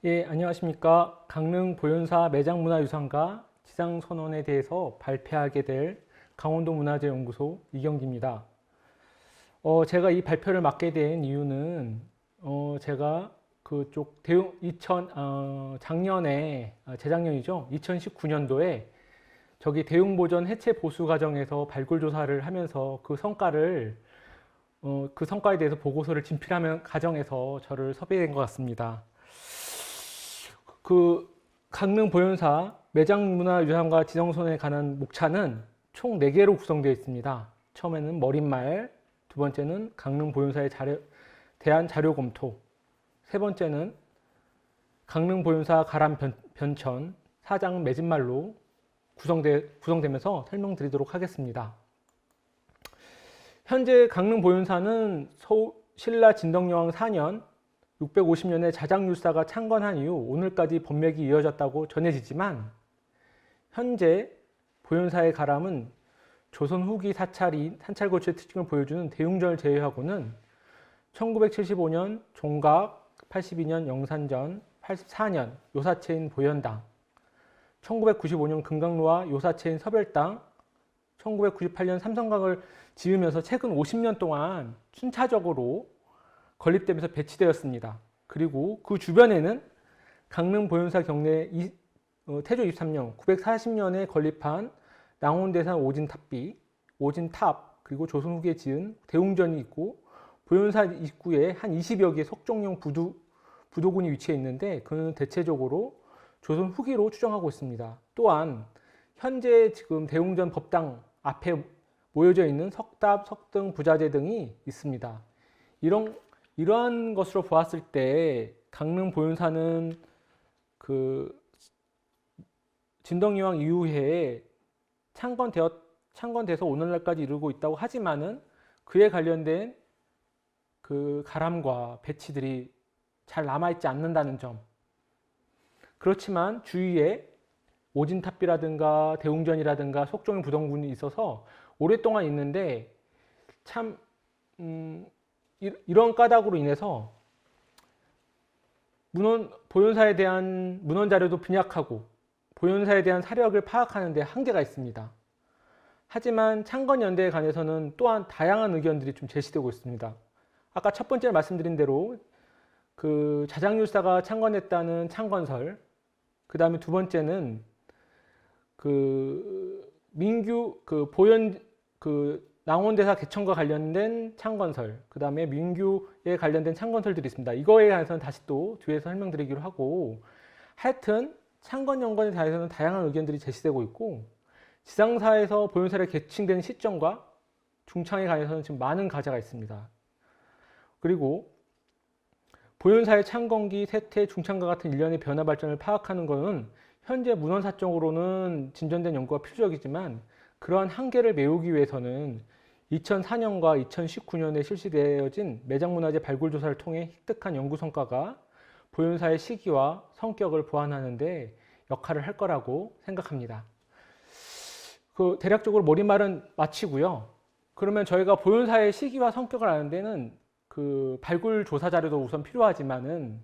예, 안녕하십니까. 강릉 보현사 매장문화유산과 지상선언에 대해서 발표하게 될 강원도문화재연구소 이경기입니다. 제가 이 발표를 맡게 된 이유는 제가 그쪽 작년에, 재작년이죠. 2019년도에 저기 대웅보전 해체 보수 과정에서 발굴 조사를 하면서 그 성과에 대해서 보고서를 진필하는 과정에서 저를 섭외된 것 같습니다. 그 강릉 보현사 매장문화유산과 지정선에 관한 목차는 총 4개로 구성되어 있습니다. 처음에는 머릿말, 두 번째는 강릉 보현사에 대한 자료 검토, 세 번째는 강릉 보현사 가람 변천, 사장 매진말로 구성되면서 설명드리도록 하겠습니다. 현재 강릉 보현사는 신라 진덕여왕 4년 650년에 자장율사가 창건한 이후 오늘까지 법맥이 이어졌다고 전해지지만 현재 보현사의 가람은 조선 후기 사찰인 산찰거주의 특징을 보여주는 대웅전을 제외하고는 1975년 종각, 82년 영산전, 84년 요사체인 보현당, 1995년 금강로와 요사체인 서별당, 1998년 삼성각을 지으면서 최근 50년 동안 순차적으로 건립되면서 배치되었습니다. 그리고 그 주변에는 강릉 보현사 경내 태조 23년 940년에 건립한 낭원대산 오진탑, 그리고 조선 후기에 지은 대웅전이 있고 보현사 입구에 한 20여 개의 석종용 부도군이 위치해 있는데 그는 대체적으로 조선 후기로 추정하고 있습니다. 또한 현재 지금 대웅전 법당 앞에 모여져 있는 석답, 석등, 부자재 등이 있습니다. 이러한 것으로 보았을 때 강릉 보현사는 그 진덕여왕 이후에 창건돼서 오늘날까지 이르고 있다고 하지만은 그에 관련된 그 가람과 배치들이 잘 남아있지 않는다는 점. 그렇지만 주위에 오진탑비라든가 대웅전이라든가 석종용 부동군이 있어서 오랫동안 있는데 참 이런 까닭으로 인해서 보현사에 대한 문헌 자료도 빈약하고 보현사에 대한 사력을 파악하는 데 한계가 있습니다. 하지만 창건연대에 관해서는 또한 다양한 의견들이 좀 제시되고 있습니다. 아까 첫 번째 말씀드린 대로 그 자장율사가 창건했다는 창건설, 그 다음에 두 번째는 그 민규 낭원대사 개천과 관련된 창건설, 그 다음에 민규에 관련된 창건설들이 있습니다. 이거에 관해서는 다시 또 뒤에서 설명드리기로 하고, 하여튼 창건 연관에 대해서는 다양한 의견들이 제시되고 있고, 지상사에서 보현사를 개칭된 시점과 중창에 관해서는 지금 많은 가제가 있습니다. 그리고 보현사의 창건기, 세태, 중창과 같은 일련의 변화 발전을 파악하는 것은 현재 문헌사적으로는 진전된 연구가 필수적이지만 그러한 한계를 메우기 위해서는 2004년과 2019년에 실시되어진 매장문화재 발굴조사를 통해 획득한 연구 성과가 보현사의 시기와 성격을 보완하는 데 역할을 할 거라고 생각합니다. 대략적으로 머릿말은 마치고요. 그러면 저희가 보현사의 시기와 성격을 아는 데는 그 발굴조사 자료도 우선 필요하지만은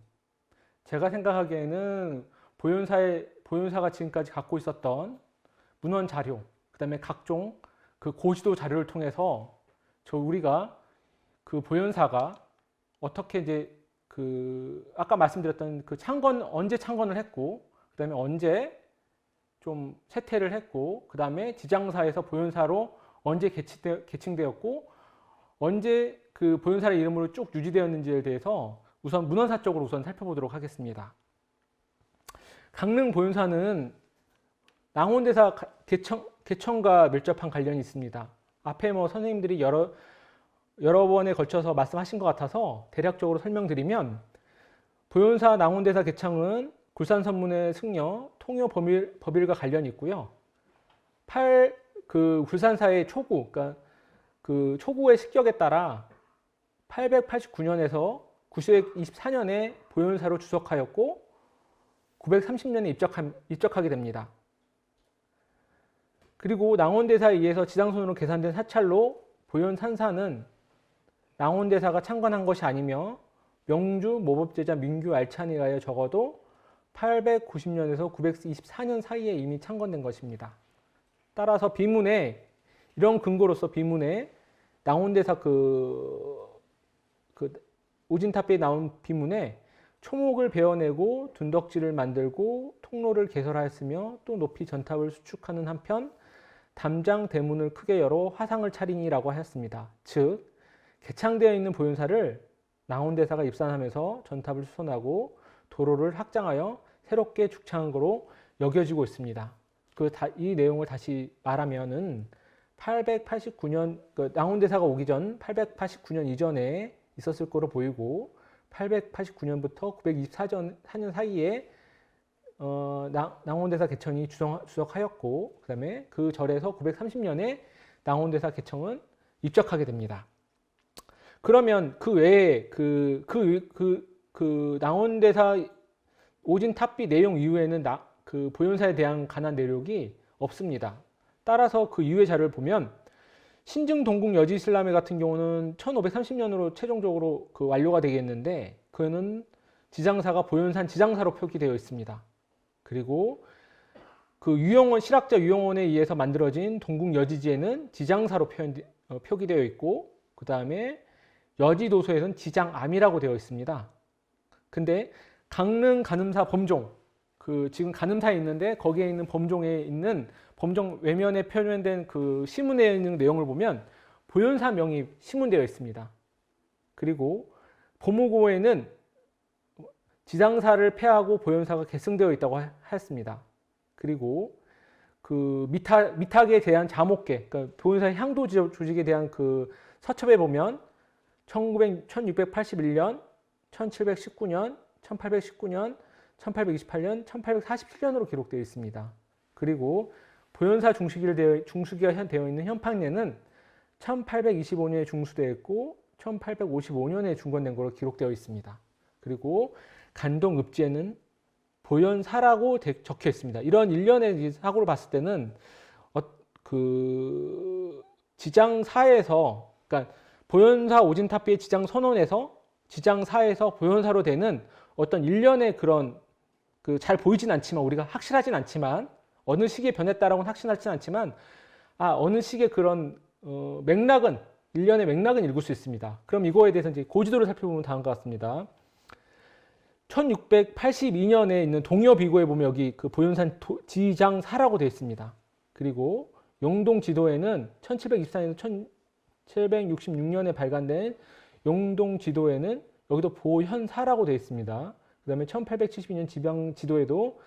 제가 생각하기에는 보현사가 지금까지 갖고 있었던 문헌 자료, 그 다음에 각종 그 고지도 자료를 통해서 우리가 그 보현사가 어떻게 이제 아까 말씀드렸던 그 언제 창건을 했고, 그 다음에 언제 좀 쇠퇴를 했고, 그 다음에 지장사에서 보현사로 언제 개칭되었고, 언제 그 보현사의 이름으로 쭉 유지되었는지에 대해서 우선 문헌사적으로 살펴보도록 하겠습니다. 강릉 보현사는 낭원대사 개천과 밀접한 관련이 있습니다. 앞에 선생님들이 여러 번에 걸쳐서 말씀하신 것 같아서 대략적으로 설명드리면, 보현사 낭원대사 개창은 굴산선문의 승려 통요 법일과 관련이 있고요. 굴산사의 초구, 그러니까 그 초구의 식격에 따라 889년에서 924년에 보현사로 주석하였고 930년에 입적하게 됩니다. 그리고 낭원대사에 의해서 지상손으로 계산된 사찰로 보현산사는 낭원대사가 창건한 것이 아니며 명주 모법제자 민규 알찬이가에 적어도 890년에서 924년 사이에 이미 창건된 것입니다. 따라서 비문에 이런 근거로서 비문에 낭원대사 오진탑비에 나온 비문에 초목을 베어내고 둔덕지를 만들고 통로를 개설하였으며 또 높이 전탑을 수축하는 한편 담장 대문을 크게 열어 화상을 차리니라고 하였습니다. 즉 개창되어 있는 보현사를 낭원대사가 입산하면서 전탑을 수선하고 도로를 확장하여 새롭게 축창한 거로 여겨지고 있습니다. 이 내용을 다시 말하면은 889년 낭원대사가 오기 전 889년 이전에 있었을 거로 보이고 889년부터 924년 사이에 낭원대사 개청이 주석하였고 그 다음에 그 절에서 930년에 낭원대사 개청은 입적하게 됩니다. 그러면 그 외에 낭원대사 오진탑비 내용 이후에는 보현사에 대한 관한 내력이 없습니다. 따라서 그 이후의 자료를 보면 신증 동국 여지 이슬람회 같은 경우는 1530년으로 최종적으로 완료가 되겠는데 그는 지장사가 보현산 지장사로 표기되어 있습니다. 그리고 실학자 유영원에 의해서 만들어진 동국 여지지에는 지장사로 표기되어 있고 그 다음에 여지도서에서는 지장암이라고 되어 있습니다. 근데 강릉 간음사 범종 지금 간음사에 있는데 거기에 있는 범종에 있는 범종 외면에 표현된 시문에 있는 내용을 보면 보현사 명이 시문되어 있습니다. 그리고 보무고에는 지장사를 폐하고 보현사가 계승되어 있다고 하였습니다. 그리고 미탁에 대한 자목계, 그러니까 보현사의 향도 조직에 대한 서첩에 보면 1681년, 1719년, 1819년, 1828년, 1847년으로 기록되어 있습니다. 그리고 보현사 중수기가 되어 있는 현판례는 1825년에 중수되어 있고 1855년에 중건된 것으로 기록되어 있습니다. 그리고 간동읍지에는 보현사라고 적혀 있습니다. 이런 일련의 사고를 봤을 때는 지장사에서 그러니까 보현사 오진탑비의 지장 선원에서 지장사에서 보현사로 되는 어떤 일련의 그런 잘 보이진 않지만 우리가 확실하진 않지만 어느 시기에 변했다라고는 확신하진 않지만 어느 시기의 그런 일련의 맥락은 읽을 수 있습니다. 그럼 이거에 대해서 이제 고지도를 살펴보면 다음과 같습니다. 1682년에 있는 동여비고에 보면 여기 보현산 지장사라고 되어 있습니다. 그리고 용동 지도에는 1724년에서 1766년에 발간된 용동 지도에는 여기도 보현사라고 되어 있습니다. 그 다음에 1872년 지방 지도에도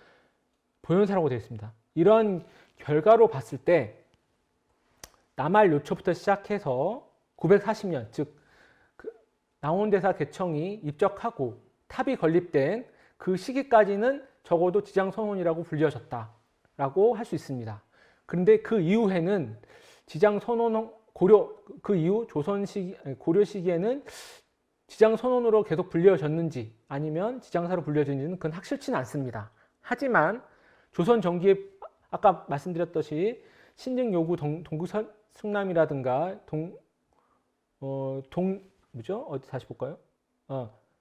보현사라고 되어 있습니다. 이런 결과로 봤을 때 남할 요초부터 시작해서 940년, 즉 낭원대사 개청이 입적하고 탑이 건립된 그 시기까지는 적어도 지장선원이라고 불려졌다라고 할 수 있습니다. 그런데 그 이후에는 지장선원 그 이후 고려 시기에는 지장선원으로 계속 불려졌는지 아니면 지장사로 불려졌는지는 그건 확실치는 않습니다. 하지만 조선 전기에 아까 말씀드렸듯이 신증요구 동국승남이라든가 어디 다시 볼까요?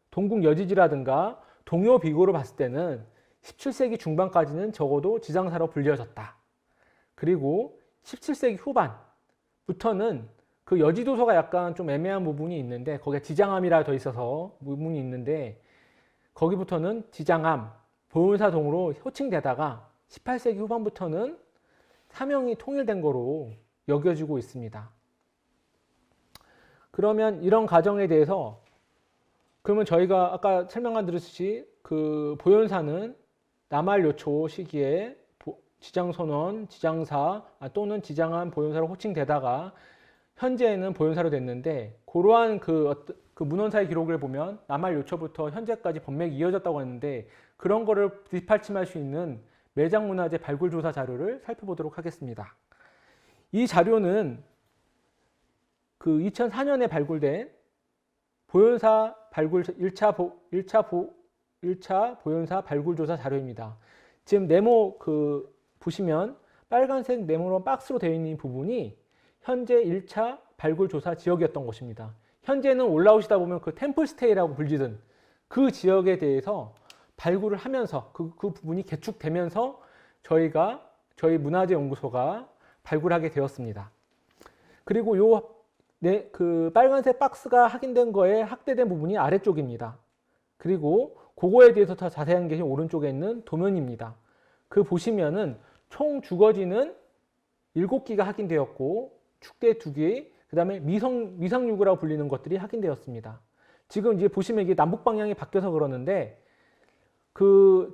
동국 여지지라든가 동요비고로 봤을 때는 17세기 중반까지는 적어도 지장사로 불려졌다. 그리고 17세기 후반부터는 그 여지도서가 약간 좀 애매한 부분이 있는데 거기에 지장암이라 더 있어서 부분이 있는데 거기부터는 지장암, 보현사동으로 호칭되다가 18세기 후반부터는 사명이 통일된 거로 여겨지고 있습니다. 그러면 이런 과정에 대해서 그러면 저희가 아까 설명한 드렸듯이 보현사는 남할 요초 시기에 지장선원, 지장사 또는 지장암 보현사로 호칭되다가 현재는 보현사로 됐는데 그러한 문헌사의 기록을 보면 남할 요초부터 현재까지 법맥이 이어졌다고 했는데 그런 거를 뒷받침할 수 있는 매장문화재 발굴조사 자료를 살펴보도록 하겠습니다. 이 자료는 2004년에 발굴된 보현사 발굴 1차 보현사 발굴조사 자료입니다. 지금 네모 보시면 빨간색 네모로 박스로 되어 있는 부분이 현재 1차 발굴조사 지역이었던 것입니다. 현재는 올라오시다 보면 템플스테이라고 불리던 그 지역에 대해서 발굴을 하면서 그 부분이 개축되면서 저희 문화재연구소가 발굴하게 되었습니다. 그리고 그 빨간색 박스가 확인된 거에 확대된 부분이 아래쪽입니다. 그리고 그거에 대해서 더 자세한 게 오른쪽에 있는 도면입니다. 그 보시면은 총 주거지는 7기가 확인되었고 축대 2개, 그 다음에 미상유구라고 불리는 것들이 확인되었습니다. 지금 이제 보시면 이게 남북 방향이 바뀌어서 그러는데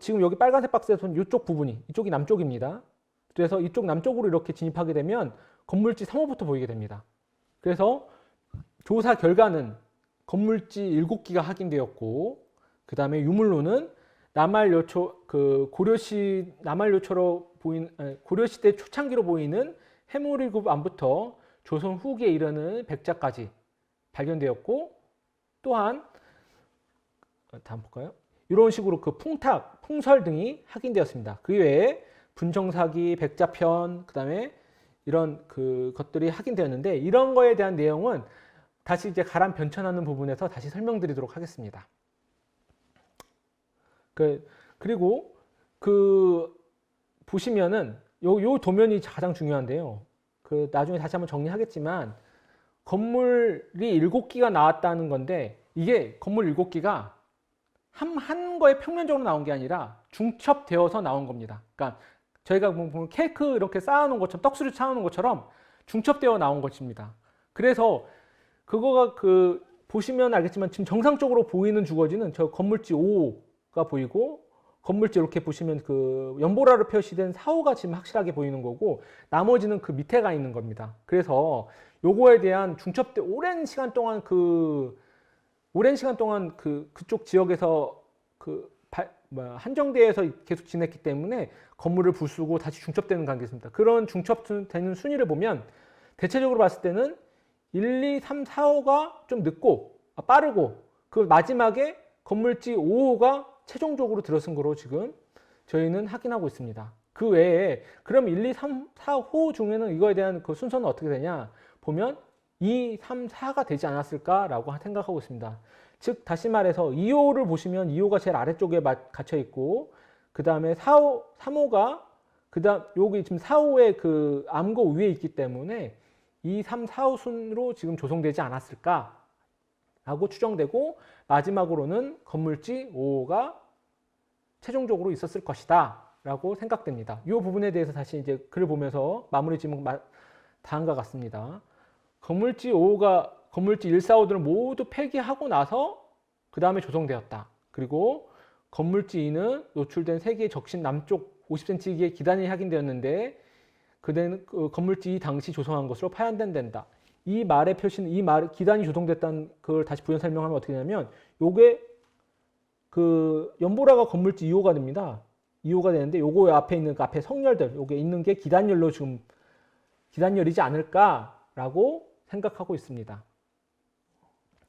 지금 여기 빨간색 박스에서는 이쪽 부분이, 이쪽이 남쪽입니다. 그래서 이쪽 남쪽으로 이렇게 진입하게 되면 건물지 3호부터 보이게 됩니다. 그래서 조사 결과는 건물지 7기가 확인되었고, 그 다음에 유물로는 남할요초로 고려시대 초창기로 보이는 해모리급 안부터 조선 후기에 이르는 백자까지 발견되었고, 또한 다음 볼까요? 이런 식으로 그 풍탁, 풍설 등이 확인되었습니다. 그 외에 분정사기, 백자편, 그 다음에 이런 것들이 확인되었는데, 이런 거에 대한 내용은 다시 이제 가람 변천하는 부분에서 다시 설명드리도록 하겠습니다. 그리고 보시면은 요 도면이 가장 중요한데요. 나중에 다시 한번 정리하겠지만 건물이 7기가 나왔다는 건데, 이게 건물 7기가 한 거에 평면적으로 나온 게 아니라 중첩되어서 나온 겁니다. 그러니까 저희가 보면 케이크 이렇게 쌓아놓은 것처럼, 떡수를 쌓아놓은 것처럼 중첩되어 나온 것입니다. 그래서 그거가 보시면 알겠지만 지금 정상적으로 보이는 주거지는 저 건물지 5호가 보이고, 건물지 이렇게 보시면 연보라로 표시된 4호가 지금 확실하게 보이는 거고, 나머지는 그 밑에 가 있는 겁니다. 그래서 요거에 대한 오랜 시간 동안 그쪽 지역에서 한정대에서 계속 지냈기 때문에 건물을 부수고 다시 중첩되는 관계가 있습니다. 그런 중첩되는 순위를 보면 대체적으로 봤을 때는 1, 2, 3, 4호가 좀 늦고 빠르고, 그 마지막에 건물지 5호가 최종적으로 들어선 거로 지금 저희는 확인하고 있습니다. 그 외에 그럼 1, 2, 3, 4호 중에는 이거에 대한 그 순서는 어떻게 되냐 보면 2, 3, 4가 되지 않았을까라고 생각하고 있습니다. 즉 다시 말해서 2호를 보시면 2호가 제일 아래쪽에 갇혀 있고, 그 다음에 3호가 여기 지금 4호의 암고 위에 있기 때문에 2, 3, 4호 순으로 지금 조성되지 않았을까 라고 추정되고, 마지막으로는 건물지 5호가 최종적으로 있었을 것이다 라고 생각됩니다. 이 부분에 대해서 다시 이제 글을 보면서 마무리 지문 다음과 같습니다. 건물지 5호가 건물지 1, 4, 5들을 모두 폐기하고 나서 그 다음에 조성되었다. 그리고 건물지 2는 노출된 3개의 적신 남쪽 50cm의 기단이 확인되었는데, 그대는 건물지 2 당시 조성한 것으로 파견된다. 이 말의 표시는, 기단이 조성됐다는 걸 다시 부연 설명하면 어떻게 되냐면, 요게 연보라가 건물지 2호가 됩니다. 2호가 되는데, 요거 앞에 있는 앞에 성열들, 요게 있는 게 기단열로 지금 기단열이지 않을까라고 생각하고 있습니다.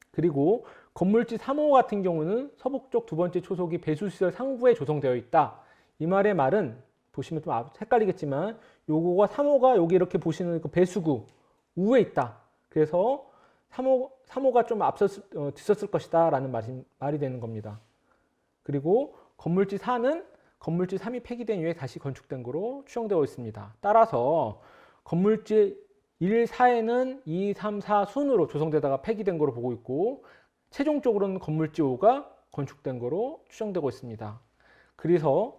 그리고 건물지 3호 같은 경우는 서북쪽 두 번째 초속이 배수시설 상부에 조성되어 있다. 이 말의 말은 보시면 좀 헷갈리겠지만, 요거가 3호가 여기 이렇게 보시는 그 배수구 우에 있다. 그래서 3호가 좀 뒤섰을 것이다 라는 말이 되는 겁니다. 그리고 건물지 4는 건물지 3이 폐기된 이후에 다시 건축된 거로 추정되어 있습니다. 따라서 건물지 1, 4에는 2, 3, 4 순으로 조성되다가 폐기된 거로 보고 있고, 최종적으로는 건물지 5가 건축된 거로 추정되고 있습니다. 그래서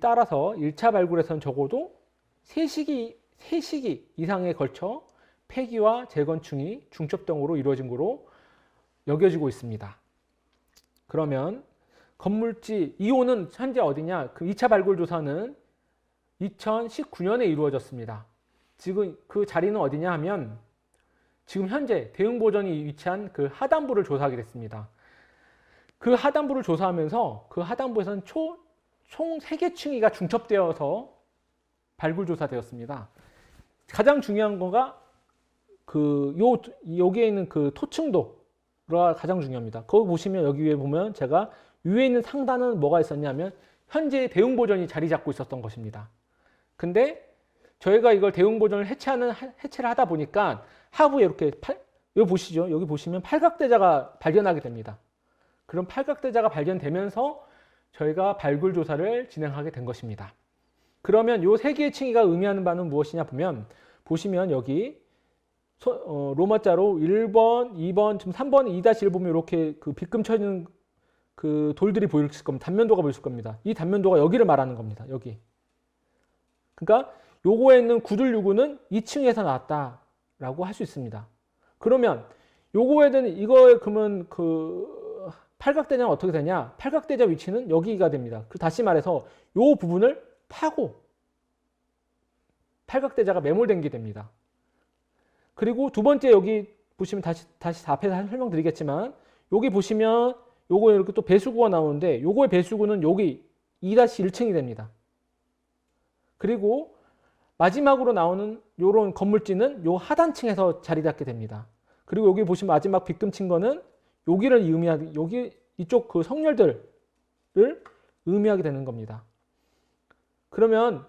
따라서 1차 발굴에서는 적어도 3시기 이상에 걸쳐 폐기와 재건축이 중첩동으로 이루어진 거로 여겨지고 있습니다. 그러면 건물지 2호는 현재 어디냐? 2차 발굴 조사는 2019년에 이루어졌습니다. 지금 그 자리는 어디냐 하면, 지금 현재 대흥보전이 위치한 그 하단부를 조사하게 됐습니다. 그 하단부를 조사하면서 그 하단부에서는 총 3개 층이가 중첩되어서 발굴 조사되었습니다. 가장 중요한 거가 여기에 있는 토층도가 가장 중요합니다. 거기 보시면, 여기 위에 보면 제가 위에 있는 상단은 뭐가 있었냐면 현재 대흥보전이 자리 잡고 있었던 것입니다. 근데 저희가 이걸 대흥보전을 해체를 하다 보니까 하부에 이렇게 여기 보시죠. 여기 보시면 팔각대자가 발견하게 됩니다. 그럼 팔각대자가 발견되면서 저희가 발굴 조사를 진행하게 된 것입니다. 그러면 요 세 개의 층위가 의미하는 바는 무엇이냐 보시면 여기 로마자로 1번, 2번, 지금 3번, 2-1 보면 이렇게 그 빗금 쳐있는 그 돌들이 보일 겁니다. 단면도가 보일 겁니다. 이 단면도가 여기를 말하는 겁니다. 여기. 그러니까 요거에 있는 구들유구는 2층에서 나왔다라고 할 수 있습니다. 그러면 요거에 대한 이거에 그러면 그 팔각대자는 어떻게 되냐? 팔각대자 위치는 여기가 됩니다. 다시 말해서 요 부분을 파고 팔각대자가 매몰된 게 됩니다. 그리고 두 번째 여기 보시면 다시 앞에서 설명드리겠지만 여기 보시면 요거 이렇게 또 배수구가 나오는데 요거의 배수구는 여기 2-1층이 됩니다. 그리고 마지막으로 나오는 요런 건물지는 요 하단층에서 자리 잡게 됩니다. 그리고 여기 보시면 마지막 빗금 친 거는 여기를 의미하게 여기 이쪽 그 성렬들을 의미하게 되는 겁니다. 그러면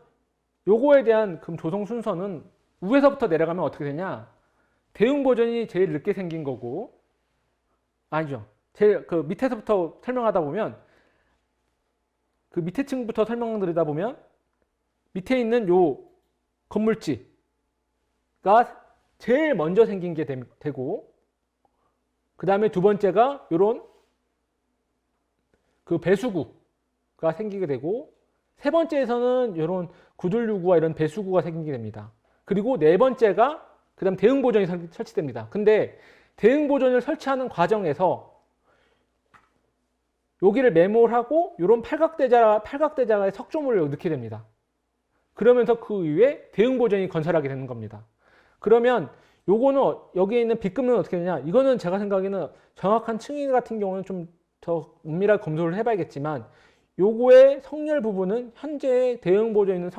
요거에 대한 그 조성 순서는 위에서부터 내려가면 어떻게 되냐? 대응보전이 제일 늦게 생긴 거고, 아니죠. 제일 그 밑에서부터 설명하다 보면 그 밑에 층부터 설명드리다 보면 밑에 있는 요 건물지가 제일 먼저 생긴 게 되고, 그 다음에 두 번째가 요런 그 배수구가 생기게 되고, 세 번째에서는 요런 구들유구와 이런 배수구가 생기게 됩니다. 그리고 네 번째가 그 다음 대응보전이 설치됩니다. 근데 대응보전을 설치하는 과정에서 여기를 매몰하고 이런 팔각대자의 석조물을 넣게 됩니다. 그러면서 그 이후에 대응보전이 건설하게 되는 겁니다. 그러면 요거는 여기에 있는 빗금은 어떻게 되냐? 이거는 제가 생각에는 정확한 층위 같은 경우는 좀 더 은밀하게 검토를 해봐야겠지만 요거의 성렬 부분은 현재 대응보전에 있는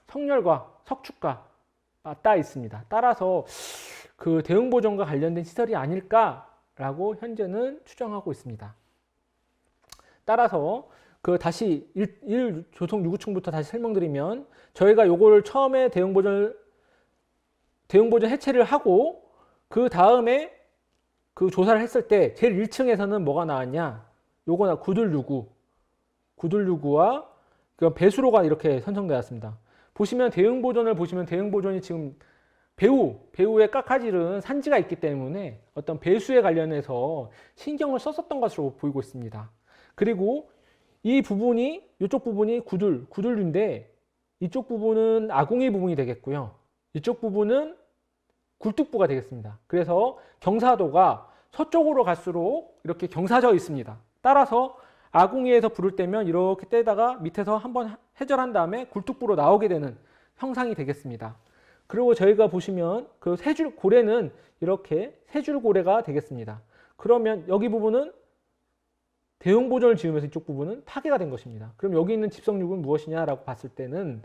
성렬과 석축과 맞닿아 있습니다. 따라서 그 대응보전과 관련된 시설이 아닐까라고 현재는 추정하고 있습니다. 따라서 그 다시 1 조성 6구층부터 다시 설명드리면 저희가 요거를 처음에 대응보전 해체를 하고 그 다음에 그 조사를 했을 때 제일 1층에서는 뭐가 나왔냐? 요거나 구들유구와 그 배수로가 이렇게 선정되었습니다. 보시면 대응보전을 보시면 대응보전이 지금 배후의 깎아질은 산지가 있기 때문에 어떤 배수에 관련해서 신경을 썼었던 것으로 보이고 있습니다. 그리고 이쪽 부분이 구들유인데 이쪽 부분은 아궁이 부분이 되겠고요. 이쪽 부분은 굴뚝부가 되겠습니다. 그래서 경사도가 서쪽으로 갈수록 이렇게 경사져 있습니다. 따라서 아궁이에서 불을 떼면 이렇게 떼다가 밑에서 한번 해절한 다음에 굴뚝부로 나오게 되는 형상이 되겠습니다. 그리고 저희가 보시면 그 세줄 고래는 이렇게 세줄 고래가 되겠습니다. 그러면 여기 부분은 대응보전을 지으면서 이쪽 부분은 파괴가 된 것입니다. 그럼 여기 있는 집성육은 무엇이냐라고 봤을 때는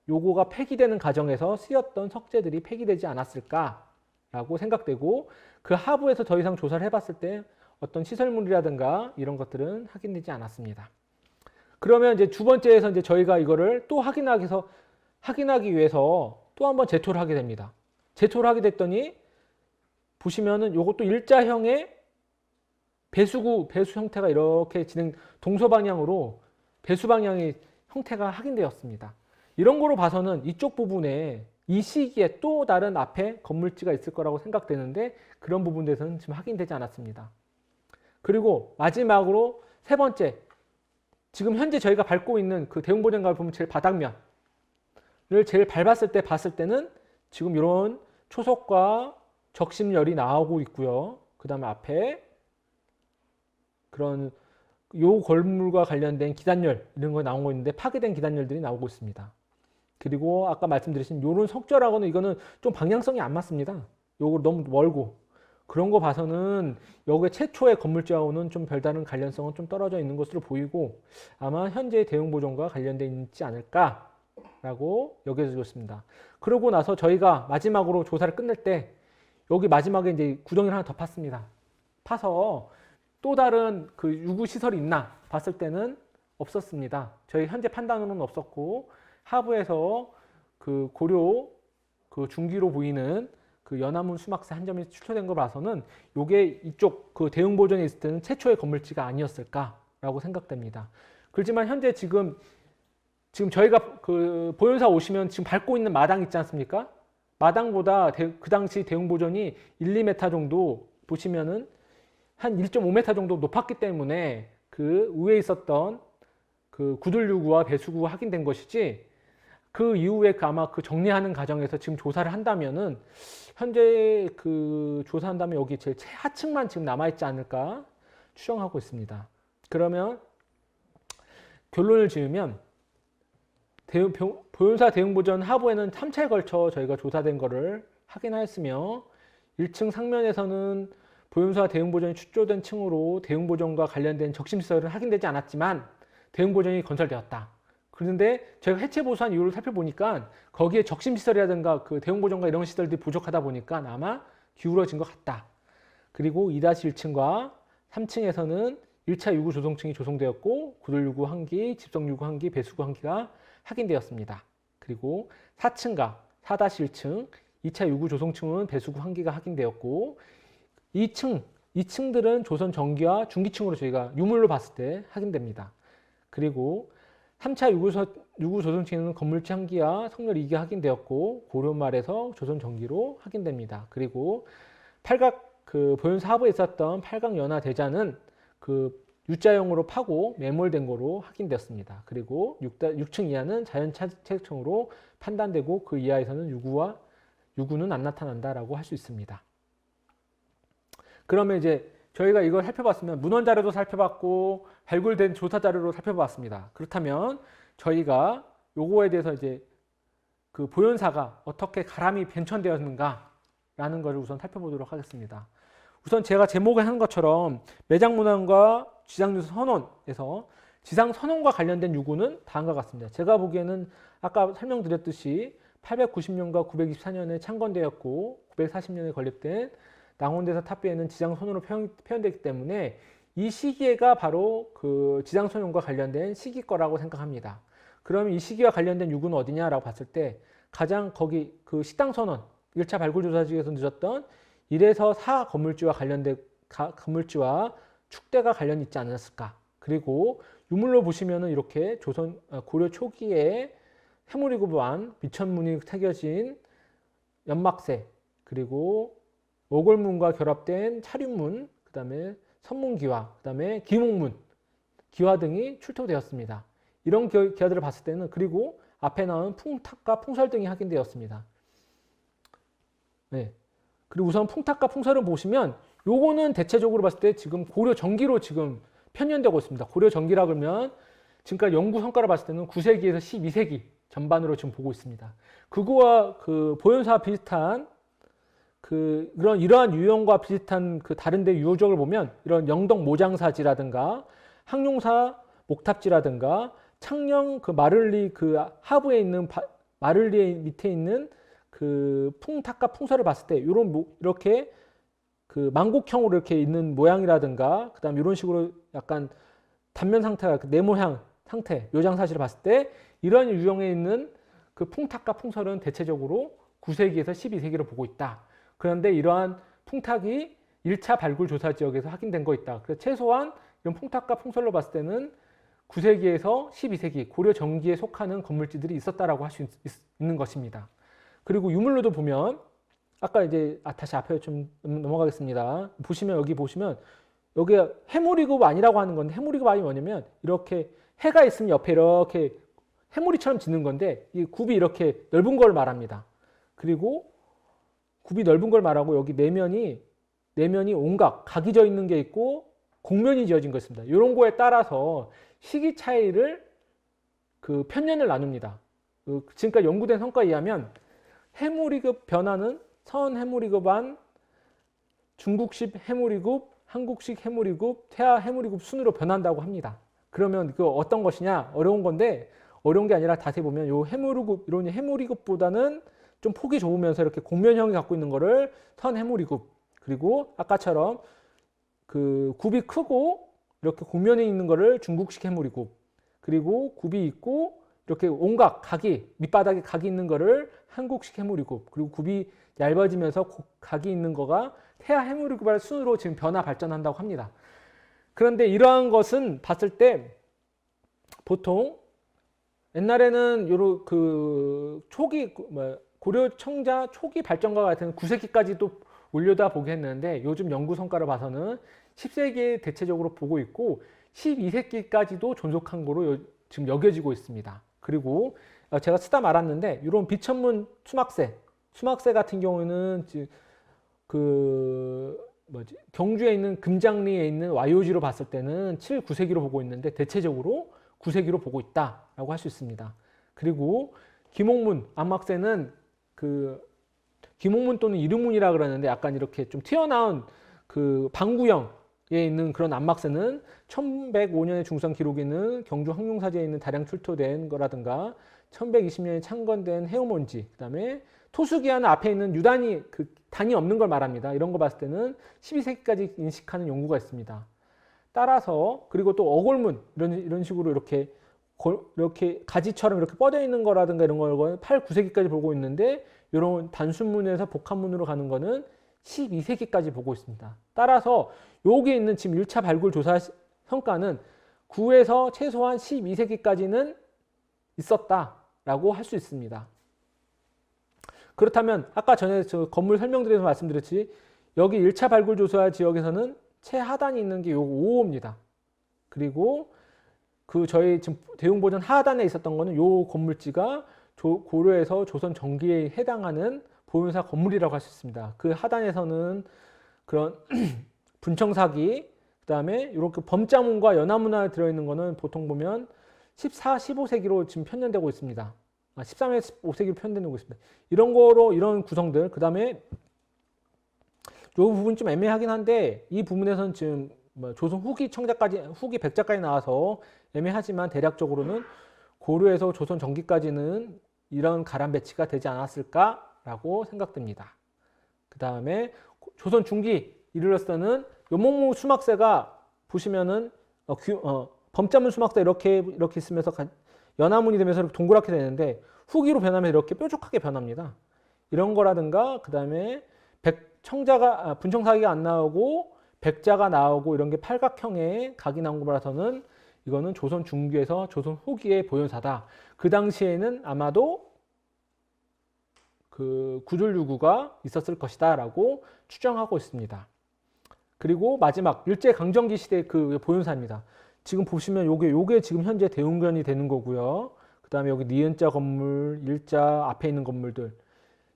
요거가 폐기되는 과정에서 쓰였던 석재들이 폐기되지 않았을까라고 생각되고 그 하부에서 더 이상 조사를 해봤을 때 어떤 시설물이라든가 이런 것들은 확인되지 않았습니다. 그러면 이제 두 번째에서 이제 저희가 이거를 또 확인하기 위해서 또 한번 재토를 하게 됩니다. 재토를 하게 됐더니 보시면은 요것도 일자형의 배수 형태가 이렇게 동서 방향으로 배수 방향의 형태가 확인되었습니다. 이런 거로 봐서는 이쪽 부분에 이 시기에 또 다른 앞에 건물지가 있을 거라고 생각되는데 그런 부분에서는 지금 확인되지 않았습니다. 그리고 마지막으로 세 번째, 지금 현재 저희가 밟고 있는 그 대응보전각을 보면 제일 바닥면을 제일 봤을 때는 지금 이런 초석과 적심열이 나오고 있고요. 그 다음에 앞에 그런 요 건물과 관련된 기단열 이런 거 나오고 있는데 파괴된 기단열들이 나오고 있습니다. 그리고 아까 말씀드린 요런 석절하고는 이거는 좀 방향성이 안 맞습니다. 요거 너무 멀고 그런 거 봐서는 여기 최초의 건물지하고는 좀 별다른 관련성은 좀 떨어져 있는 것으로 보이고 아마 현재의 대응보전과 관련돼 있지 않을까라고 여겨졌습니다. 그러고 나서 저희가 마지막으로 조사를 끝낼 때 여기 마지막에 이제 구덩이를 하나 더 팠습니다. 파서 또 다른 그 유구 시설이 있나 봤을 때는 없었습니다. 저희 현재 판단으로는 없었고 하부에서 그 고려 그 중기로 보이는 그 연화문 수막새 한 점이 출토된 거 봐서는 요게 이쪽 그 대응보전에 있을 때는 최초의 건물지가 아니었을까 라고 생각됩니다. 그렇지만 현재 지금 저희가 그 보현사 오시면 지금 밟고 있는 마당 있지 않습니까? 마당보다 그 당시 대응 보존이 1, 2m 정도 보시면은 한 1.5m 정도 높았기 때문에 그 위에 있었던 그 구들 유구와 배수구가 확인된 것이지, 그 이후에 아마 그 정리하는 과정에서 지금 조사를 한다면은 현재 그 조사한다면 여기 제일 최하층만 지금 남아있지 않을까 추정하고 있습니다. 그러면 결론을 지으면 보현사 대응보전 하부에는 3차에 걸쳐 저희가 조사된 것을 확인하였으며, 1층 상면에서는 보현사 대응보전이 축조된 층으로 대응보전과 관련된 적심시설은 확인되지 않았지만 대응보전이 건설되었다. 그런데 저희가 해체보수한 이유를 살펴보니까 거기에 적심시설이라든가 그 대응보전과 이런 시설들이 부족하다 보니까 아마 기울어진 것 같다. 그리고 2-1층과 3층에서는 1차 유구 조성층이 조성되었고 구들 유구 1기, 집성 유구 1기, 배수구 1기가 확인되었습니다. 그리고 4층과 4-1층, 2차 유구 조성층은 배수구 1기가 확인되었고, 2층들은 조선 전기와 중기층으로 저희가 유물로 봤을 때 확인됩니다. 그리고 3차 유구 조성층에는 건물지 1기와 성렬 2기가 확인되었고, 고려말에서 조선 전기로 확인됩니다. 그리고 팔각 그 보현사 하부에 있었던 팔각 연화 대자는 그 U자형으로 파고 매몰된 거로 확인되었습니다. 그리고 6층 이하는 자연차책층으로 판단되고 그 이하에서는 유구는 안 나타난다라고 할 수 있습니다. 그러면 이제 저희가 이걸 살펴봤으면 문헌 자료도 살펴봤고 발굴된 조사 자료로 살펴봤습니다. 그렇다면 저희가 요거에 대해서 이제 그 보현사가 어떻게 가람이 변천되었는가라는 것을 우선 살펴보도록 하겠습니다. 우선 제가 제목에 한 것처럼 매장문헌과 지상유서 선원에서 지상 선원과 관련된 유구는 다음과 같습니다. 제가 보기에는 아까 설명드렸듯이 890년과 924년에 창건되었고 940년에 건립된 낭원대사 탑비에는 지상 선원으로 표현되기 때문에 이 시기가 바로 그 지상 선원과 관련된 시기 거라고 생각합니다. 그러면 이 시기와 관련된 유구는 어디냐라고 봤을 때 가장 거기 그 식당 선원 1차 발굴 조사지에서 늦었던 1에서 4 건물지와 관련된 건물지와 축대가 관련이 있지 않았을까. 그리고 유물로 보시면은 이렇게 고려 초기에 해무리구반 미천문이 새겨진 연막새, 그리고 오골문과 결합된 차륜문, 그 다음에 선문기화, 그 다음에 기목문, 기화 등이 출토되었습니다. 이런 기화들을 봤을 때는, 그리고 앞에 나온 풍탁과 풍설 등이 확인되었습니다. 네. 그리고 우선 풍탁과 풍설을 보시면 요거는 대체적으로 봤을 때 지금 고려 전기로 지금 편현되고 있습니다. 고려 전기라 그러면 지금까지 연구 성과를 봤을 때는 9세기에서 12세기 전반으로 지금 보고 있습니다. 그거와 그 보현사 비슷한 이러한 유형과 비슷한 그 다른데 유적을 보면 이런 영덕 모장사지라든가 항룡사 목탑지라든가 창녕 그 마를리 그 하부에 있는 마를리 밑에 있는 그 풍탁과 풍설을 봤을 때 이렇게 그 망곡형으로 이렇게 있는 모양이라든가 그다음 이런 식으로 약간 단면 상태가 네모향 상태 요장 사실을 봤을 때 이러한 유형에 있는 그 풍탁과 풍설은 대체적으로 9세기에서 12세기로 보고 있다. 그런데 이러한 풍탁이 1차 발굴 조사 지역에서 확인된 거 있다. 그래서 최소한 이런 풍탁과 풍설로 봤을 때는 9세기에서 12세기 고려 전기에 속하는 건물지들이 있었다라고 할 수 있는 것입니다. 그리고 유물로도 보면 아까 이제 다시 앞에 좀 넘어가겠습니다. 여기 보시면 여기 해무리급 아니라고 하는 건데 해무리급 아니 뭐냐면 이렇게 해가 있으면 옆에 이렇게 해무리처럼 짓는 건데 이 굽이 이렇게 넓은 걸 말합니다. 그리고 굽이 넓은 걸 말하고 여기 내면이 온각 각이 져 있는 게 있고 곡면이 지어진 거 있습니다. 이런 거에 따라서 시기 차이를 그 편년을 나눕니다. 지금까지 연구된 성과에 의하면 해무리급 변화는 선 해무리급 안, 중국식 해무리급, 한국식 해무리급, 태아 해무리급 순으로 변한다고 합니다. 그러면 그 어떤 것이냐? 어려운 건데 어려운 게 아니라 다시 보면 요 해무리급 이런 해무리급보다는 좀 폭이 좁으면서 이렇게 곡면형이 갖고 있는 거를 선 해무리급, 그리고 아까처럼 그 굽이 크고 이렇게 곡면에 있는 거를 중국식 해무리급, 그리고 굽이 있고 이렇게 온각 각이 밑바닥에 각이 있는 거를 한국식 해무리급, 그리고 굽이 얇아지면서 각이 있는 거가 태아 해무리급의 순으로 지금 변화 발전한다고 합니다. 그런데 이러한 것은 봤을 때 보통 옛날에는 요런 그 초기 고려 청자 초기 발전과 같은 9세기까지도 올려다 보게 했는데 요즘 연구 성과를 봐서는 10세기에 대체적으로 보고 있고 12세기까지도 존속한 거로 지금 여겨지고 있습니다. 그리고 제가 쓰다 말았는데 이런 비천문 수막새 같은 경우는 경주에 있는 금장리에 있는 와요지로 봤을 때는 7, 9세기로 보고 있는데 대체적으로 9세기로 보고 있다라고 할 수 있습니다. 그리고 기목문 안막새는 기목문 또는 이르문이라 그러는데 약간 이렇게 좀 튀어나온 방구형에 있는 그런 안막새는 1105년의 중성 기록에는 경주 황룡사지에 있는 다량 출토된 거라든가 1120년에 창건된 해오몬지, 그다음에 토수기한 앞에 있는 유단이 단이 없는 걸 말합니다. 이런 거 봤을 때는 12세기까지 인식하는 연구가 있습니다. 따라서 그리고 또 어골문 이런 식으로 이렇게 가지처럼 이렇게 뻗어 있는 거라든가 이런 걸 8, 9세기까지 보고 있는데 이런 단순문에서 복합문으로 가는 거는 12세기까지 보고 있습니다. 따라서 여기 있는 지금 1차 발굴 조사 성과는 9에서 최소한 12세기까지는 있었다라고 할 수 있습니다. 그렇다면 아까 전에 저 건물 설명드려서 말씀드렸지 여기 1차 발굴 조사 지역에서는 최하단이 있는 게 요 5호입니다. 그리고 저희 지금 대웅보전 하단에 있었던 거는 요 건물지가 고려에서 조선 전기에 해당하는 보존사 건물이라고 할 수 있습니다. 그 하단에서는 그런 분청사기, 그 다음에 이렇게 범자문과 연화문화 들어있는 거는 보통 보면 14, 15세기로 지금 편년되고 있습니다. 13, 15세기로 편년되고 있습니다. 이런 거로 이런 구성들, 그 다음에 이 부분 좀 애매하긴 한데 이 부분에서는 지금 조선 후기 청자까지 후기 백자까지 나와서 애매하지만 대략적으로는 고려에서 조선 전기까지는 이런 가람 배치가 되지 않았을까라고 생각됩니다. 그 다음에 조선 중기 이르러서는 요목무 수막새가 보시면은 범자문 수막새 이렇게 있으면서 연화문이 되면서 이렇게 동그랗게 되는데 후기로 변하면 이렇게 뾰족하게 변합니다. 이런 거라든가 그 다음에 분청사기가 안 나오고 백자가 나오고 이런 게 팔각형의 각이 나온 거라서는 이거는 조선 중기에서 조선 후기의 보존사다. 그 당시에는 아마도 구졸유구가 있었을 것이다 라고 추정하고 있습니다. 그리고 마지막 일제강점기 시대 보존사입니다. 지금 보시면 요게 지금 현재 대웅전이 되는 거고요. 그 다음에 여기 니은자 건물, 일자 앞에 있는 건물들.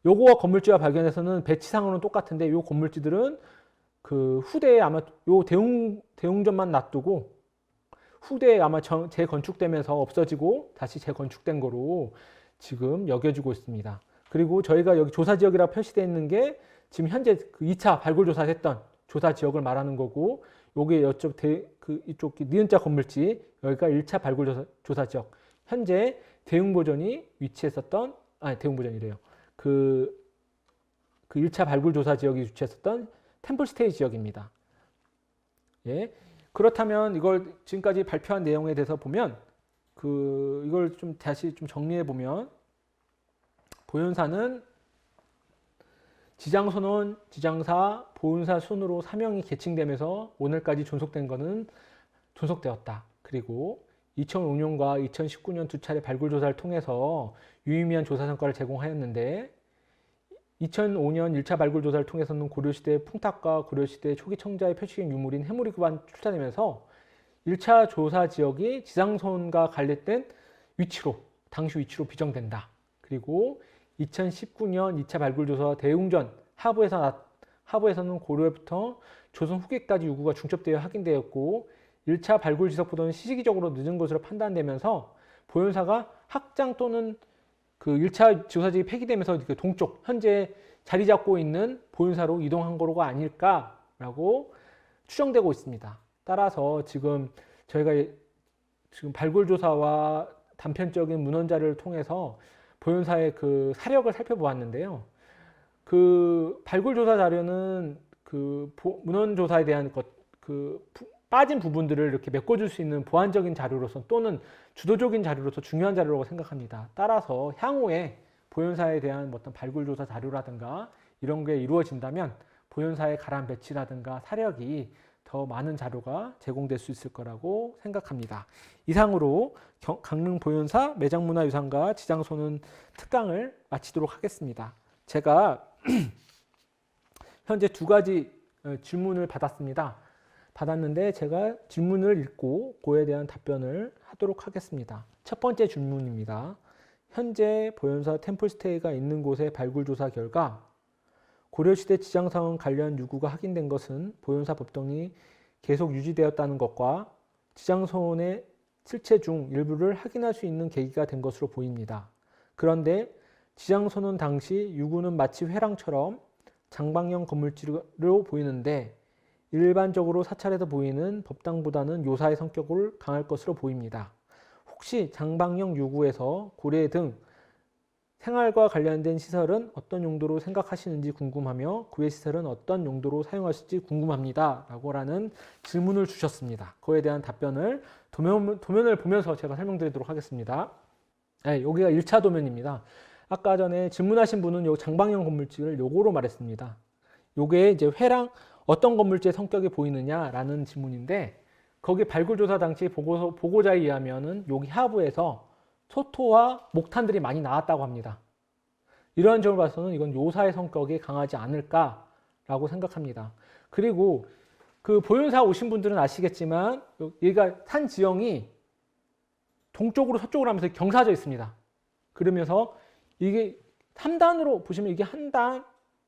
요거와 건물지와 발견해서는 배치상으로는 똑같은데 요 건물지들은 후대에 아마 요 대웅전만 놔두고 후대에 아마 재건축되면서 없어지고 다시 재건축된 거로 지금 여겨지고 있습니다. 그리고 저희가 여기 조사지역이라고 표시되어 있는 게 지금 현재 2차 발굴조사했던 조사지역을 말하는 거고 요게 이쪽 니은자 건물지 여기가 1차 발굴조사지역 현재 대웅보전이 위치했었던 대웅보전이래요. 그 1차 발굴조사 지역이 위치했었던 템플스테이 지역입니다. 예. 그렇다면 이걸 지금까지 발표한 내용에 대해서 보면 이걸 좀 다시 좀 정리해 보면 보존사는 지장선원, 지장사, 보존사 순으로 사명이 계층되면서 오늘까지 존속되었다. 그리고 2005년과 2019년 두 차례 발굴조사를 통해서 유의미한 조사 성과를 제공하였는데 2005년 1차 발굴조사를 통해서는 고려시대 풍탁과 고려시대 초기 청자의 표식인 유물인 해무리구만 출사되면서 1차 조사 지역이 지장선과 관련된 당시 위치로 비정된다. 그리고 2019년 2차 발굴조사 대웅전 하부에서는 고려부터 조선 후기까지 유구가 중첩되어 확인되었고 1차 발굴 지석보다는 시기적으로 늦은 것으로 판단되면서 보존사가 확장 또는 1차 조사지역이 폐기되면서 동쪽 현재 자리 잡고 있는 보존사로 이동한 거로가 아닐까라고 추정되고 있습니다. 따라서 지금 저희가 지금 발굴 조사와 단편적인 문헌 자료를 통해서 보존사의 사력을 살펴보았는데요. 발굴 조사 자료는 문헌 조사에 대한 빠진 부분들을 이렇게 메꿔줄 수 있는 보완적인 자료로서 또는 주도적인 자료로서 중요한 자료라고 생각합니다. 따라서 향후에 보존사에 대한 어떤 발굴조사 자료라든가 이런 게 이루어진다면 보존사의 가람 배치라든가 사력이 더 많은 자료가 제공될 수 있을 거라고 생각합니다. 이상으로 강릉 보현사 매장문화유산과 지장소는 특강을 마치도록 하겠습니다. 제가 현재 2가지 질문을 받았는데 제가 질문을 읽고 그에 대한 답변을 하도록 하겠습니다. 첫 번째 질문입니다. 현재 보현사 템플스테이가 있는 곳의 발굴조사 결과 고려시대 지장사원 관련 유구가 확인된 것은 보현사 법당이 계속 유지되었다는 것과 지장소원의 실체 중 일부를 확인할 수 있는 계기가 된 것으로 보입니다. 그런데 지장소원 당시 유구는 마치 회랑처럼 장방형 건물지로 보이는데 일반적으로 사찰에서 보이는 법당보다는 요사의 성격을 강할 것으로 보입니다. 혹시 장방형 유구에서 고래 등 생활과 관련된 시설은 어떤 용도로 생각하시는지 궁금하며 그 외 시설은 어떤 용도로 사용하실지 궁금합니다. 라는 질문을 주셨습니다. 그에 대한 답변을 도면을 보면서 제가 설명드리도록 하겠습니다. 네, 여기가 1차 도면입니다. 아까 전에 질문하신 분은 요 장방형 건물지를 요거로 말했습니다. 요게 이제 회랑 어떤 건물지의 성격이 보이느냐라는 질문인데 거기 발굴조사 당시 보고자에 의하면은 여기 하부에서 소토와 목탄들이 많이 나왔다고 합니다. 이러한 점을 봐서는 이건 요사의 성격이 강하지 않을까라고 생각합니다. 그리고 그 보현사 오신 분들은 아시겠지만 여기가 산 지형이 동쪽으로 서쪽으로 하면서 경사져 있습니다. 그러면서 이게 3단으로 보시면 이게 한 단,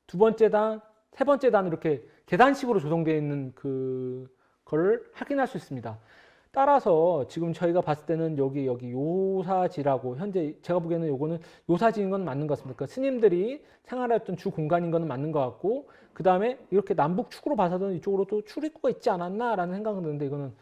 두 번째 단, 세 번째 단 이렇게 계단식으로 조성되어 있는 그거를 확인할 수 있습니다. 따라서 지금 저희가 봤을 때는 여기 요사지라고 현재 제가 보기에는 요거는 요사지인 건 맞는 것 같습니다. 그러니까 스님들이 생활했던 주 공간인 거는 맞는 것 같고 그 다음에 이렇게 남북축으로 봐서는 이쪽으로 또 출입구가 있지 않았나라는 생각은 드는데 이거는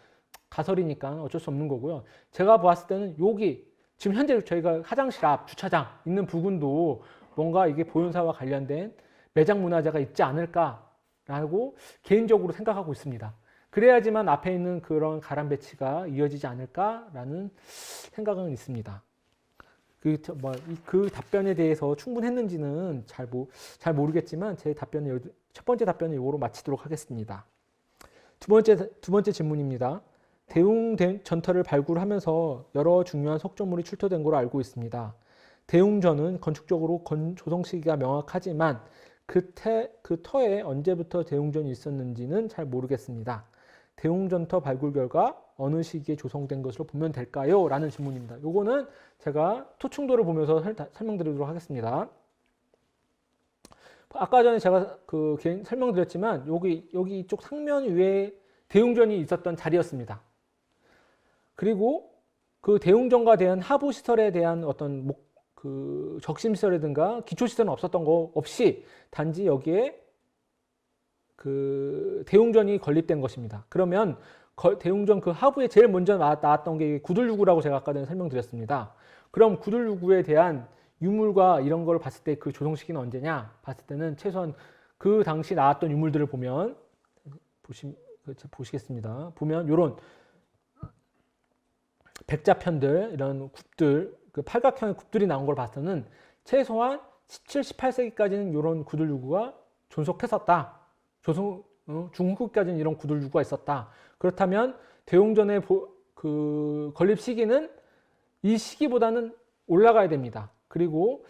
가설이니까 어쩔 수 없는 거고요. 제가 봤을 때는 여기 지금 현재 저희가 화장실 앞 주차장 있는 부분도 뭔가 이게 보현사와 관련된 매장 문화재가 있지 않을까라고 개인적으로 생각하고 있습니다. 그래야지만 앞에 있는 그런 가람 배치가 이어지지 않을까라는 생각은 있습니다. 그 답변에 대해서 충분했는지는 잘 모르겠지만 제 답변을 첫 번째 답변은 이거로 마치도록 하겠습니다. 두 번째 질문입니다. 대웅 전터를 발굴하면서 여러 중요한 석조물이 출토된 걸로 알고 있습니다. 대웅전은 건축적으로 조성 시기가 명확하지만 그 터에 언제부터 대웅전이 있었는지는 잘 모르겠습니다. 대웅전터 발굴 결과 어느 시기에 조성된 것으로 보면 될까요? 라는 질문입니다. 요거는 제가 토충도를 보면서 설명드리도록 하겠습니다. 아까 전에 제가 설명드렸지만 여기 이쪽 상면 위에 대웅전이 있었던 자리였습니다. 그리고 그 대웅전과 대한 하부 시설에 대한 어떤 적심 시설이든가 기초 시설은 없었던 거 없이 단지 여기에 그 대웅전이 건립된 것입니다. 그러면 대웅전 그 하부에 제일 먼저 나왔던 게 구들유구라고 제가 아까 전에 설명드렸습니다. 그럼 구들유구에 대한 유물과 이런 걸 봤을 때 그 조성 시기는 언제냐? 봤을 때는 최소한 그 당시 나왔던 유물들을 보면 보시겠습니다. 보면 이런 백자편들 이런 굽들 그 팔각형의 굽들이 나온 걸 봤을 때는 최소한 17, 18세기까지는 이런 구들유구가 존속했었다. 중후까지는 이런 구들유구가 있었다. 그렇다면 대웅전의 그 건립 시기는 이 시기보다는 올라가야 됩니다. 그리고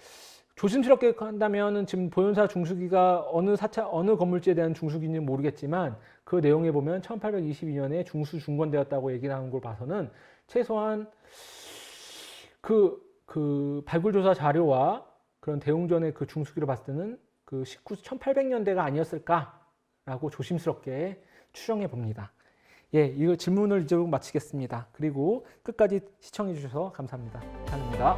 조심스럽게 한다면 지금 보현사 중수기가 어느 건물지에 대한 중수기인지는 모르겠지만 그 내용에 보면 1822년에 중수 중건되었다고 얘기하는 걸 봐서는 최소한 그 발굴조사 자료와 그런 대웅전의 그 중수기를 봤을 때는 그 1800년대가 아니었을까라고 조심스럽게 추정해 봅니다. 예, 이 질문을 이제 마치겠습니다. 그리고 끝까지 시청해 주셔서 감사합니다. 감사합니다.